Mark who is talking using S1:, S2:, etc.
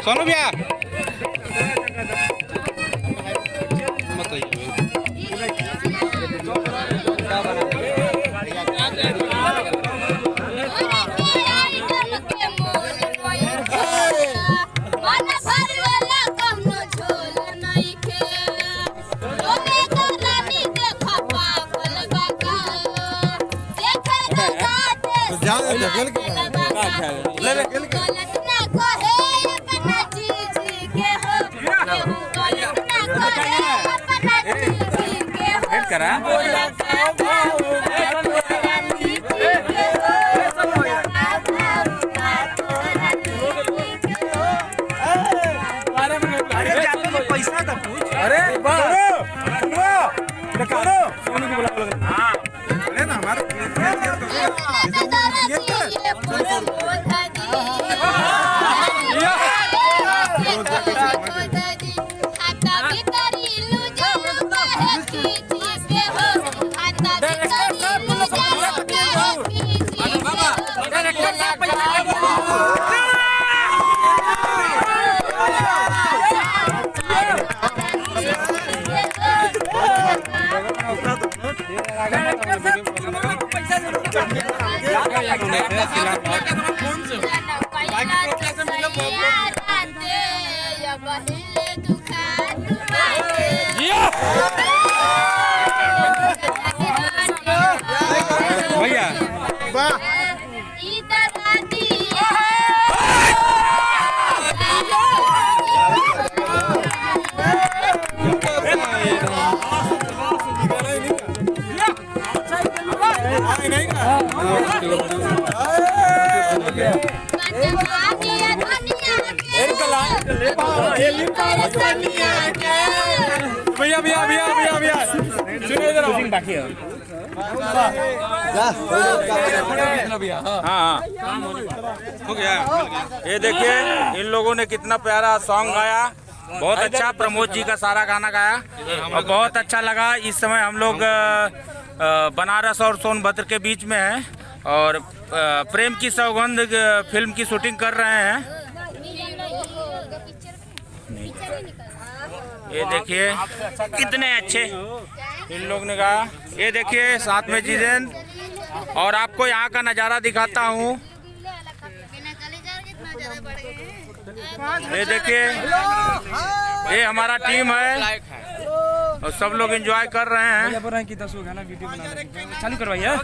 S1: सोनू भैया करा
S2: पैसा था पूछ। अरे सोनू को बुला अरे ना हमारे
S1: भैया भैया भैया भैया भैया भैया सुनिए जरा बाकी है। हाँ हो गया। ये देखिए इन लोगों ने कितना प्यारा सॉन्ग गाया, बहुत अच्छा। प्रमोद जी का सारा गाना गाया और बहुत अच्छा लगा। इस समय हम लोग बनारस और सोनभद्र के बीच में हैं और प्रेम की सौगंध फिल्म की शूटिंग कर रहे हैं। ये देखिए कितने अच्छे इन लोग ने गाया। ये देखिए साथ में जितेंद्र और आपको यहाँ का नज़ारा दिखाता हूँ। ये देखिए ये हमारा टीम है और सब लोग एंजॉय कर रहे हैं।
S2: चालू करवाइए।